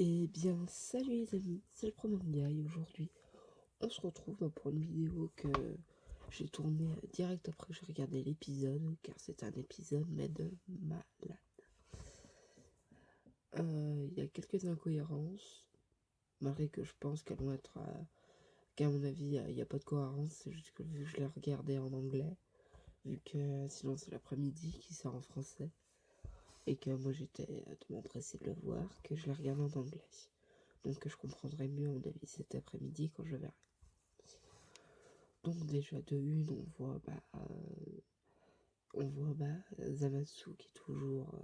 Eh bien, salut les amis, c'est le Pronom Guy. Aujourd'hui, on se retrouve pour une vidéo que j'ai tournée direct après que j'ai regardé l'épisode, car c'est un épisode, mais de malade. Il y a quelques incohérences, malgré que je pense qu'elles vont être, qu'à mon avis, il n'y a pas de cohérence, c'est juste que vu que je l'ai regardé en anglais, vu que sinon c'est l'après-midi qui sort en français, et que moi j'étais tellement pressé de le voir que je l'ai regardé en anglais. Donc je comprendrai mieux à mon avis cet après-midi quand je verrai. Donc déjà de une, Zamasu qui est toujours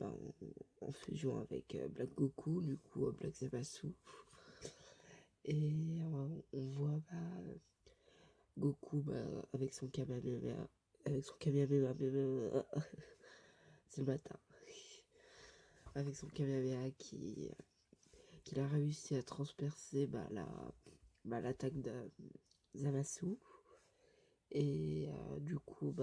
en fusion avec Black Goku, du coup Black Zamasu. Et on voit Goku avec son Kamehameha, c'est le matin, avec son Kamehameha qu'il a réussi à transpercer l'attaque de Zamasu. Et du coup,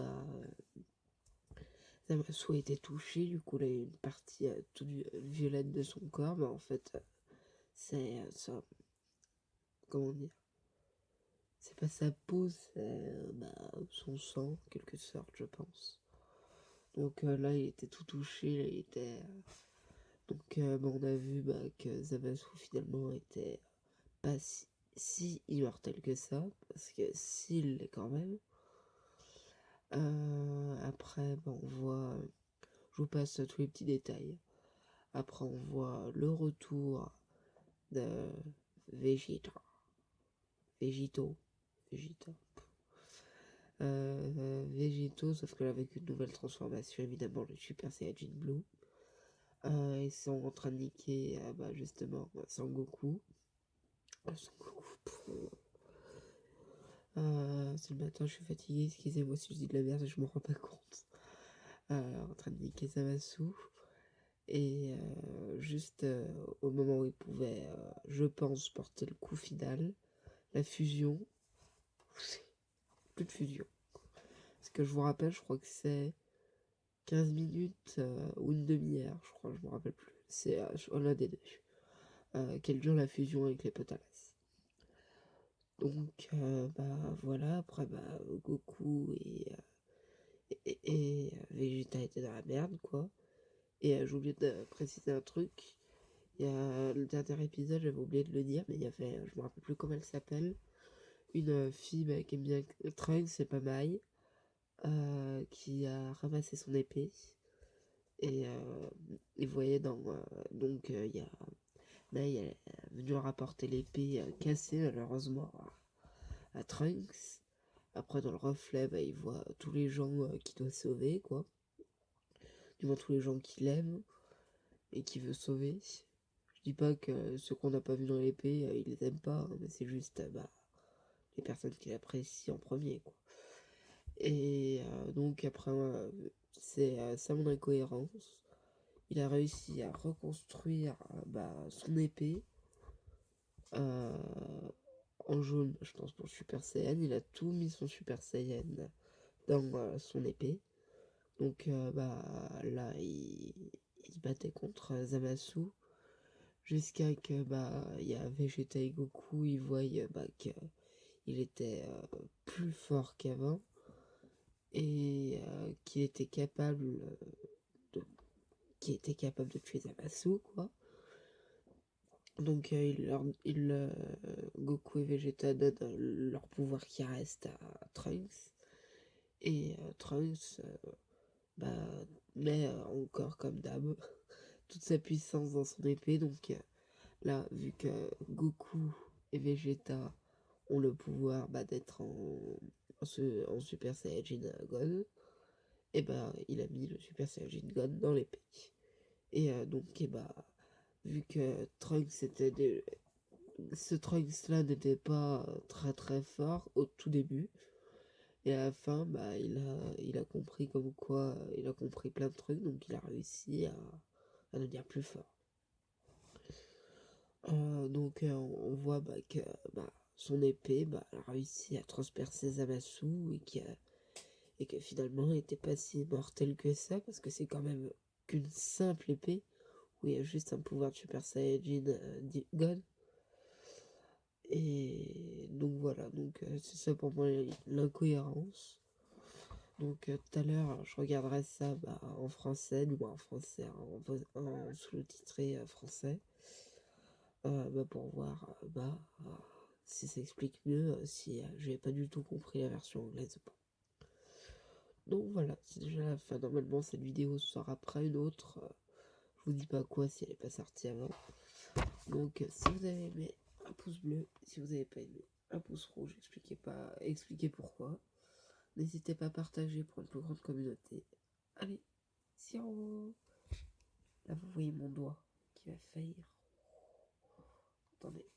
Zamasu a été touché, du coup, il a une partie toute violette de son corps, mais en fait, c'est ça. Comment dire? C'est pas sa peau, c'est son sang, en quelque sorte, je pense. Donc là, il était tout touché, là, il était. On a vu que Zamasu finalement était pas si immortel que ça, parce que s'il l'est quand même. Après, on voit. Je vous passe tous les petits détails. Après, on voit le retour de Vegeta. Végito. Vegeta. Végito, sauf que là, avec une nouvelle transformation, évidemment, le Super Saiyajin Blue. Ils sont en train de niquer, justement, Sangoku. C'est le matin, je suis fatigué, excusez-moi si je dis de la merde, je m'en rends pas compte. En train de niquer Zamasu. Et juste au moment où il pouvait, je pense, porter le coup final, la fusion, plus de fusion. Parce que je vous rappelle, je crois que c'est 15 minutes ou une demi-heure, je crois, je me rappelle plus. C'est l'un des deux. Quelle dure la fusion avec les Potalas. Donc, voilà, après, Goku et Vegeta étaient dans la merde, quoi. Et j'ai oublié de préciser un truc. Il y a le dernier épisode, j'avais oublié de le dire, mais il y avait, je me rappelle plus comment elle s'appelle, une fille qui aime bien Trunks, c'est pas mal, qui a ramassé son épée. Et vous voyez il y a Mai, elle est venue rapporter l'épée cassée malheureusement à Trunks. Après dans le reflet, il voit tous les gens qu'il doit sauver, quoi. Du moins tous les gens qu'il aime et qu'il veut sauver. Je dis pas que ceux qu'on n'a pas vu dans l'épée, il les aime pas, hein, mais c'est juste les personnes qu'il apprécie en premier, quoi. Et donc après, c'est ça mon incohérence. Il a réussi à reconstruire son épée euh, en jaune, je pense, pour Super Saiyan. Il a tout mis son Super Saiyan dans son épée. Donc là, il se battait contre Zamasu jusqu'à que il y a Vegeta et Goku, ils voient qu'il était plus fort qu'avant et qu'il était capable de de tuer Zamasu, quoi. Donc Goku et Vegeta donnent leur pouvoir qui reste à Trunks. Et Trunks met encore comme d'hab toute sa puissance dans son épée. Donc là, vu que Goku et Vegeta ont le pouvoir d'être en Super Saiyajin God, et il a mis le Super Saiyajin God dans l'épée. Et vu que ce Trunks-là n'était pas très très fort au tout début, et à la fin, il a compris comme quoi, il a compris plein de trucs, donc il a réussi à devenir plus fort. On voit que son épée a réussi à transpercer Zamasu et que finalement il n'était pas si mortel que ça, parce que c'est quand même qu'une simple épée, où il y a juste un pouvoir de Super Saiyajin God. Et donc voilà, donc c'est ça pour moi l'incohérence. Donc tout à l'heure, je regarderai ça en français, du moins en français, en sous-titré français, pour voir si ça explique mieux, si j'ai pas du tout compris la version anglaise ou pas. Donc voilà, c'est déjà la fin. Normalement, cette vidéo sort après une autre. Je vous dis pas quoi si elle est pas sortie avant. Donc si vous avez aimé, un pouce bleu. Si vous avez pas aimé, un pouce rouge. Expliquez pourquoi. N'hésitez pas à partager pour une plus grande communauté. Allez, ciao. Là, vous voyez mon doigt qui va faillir. Attendez.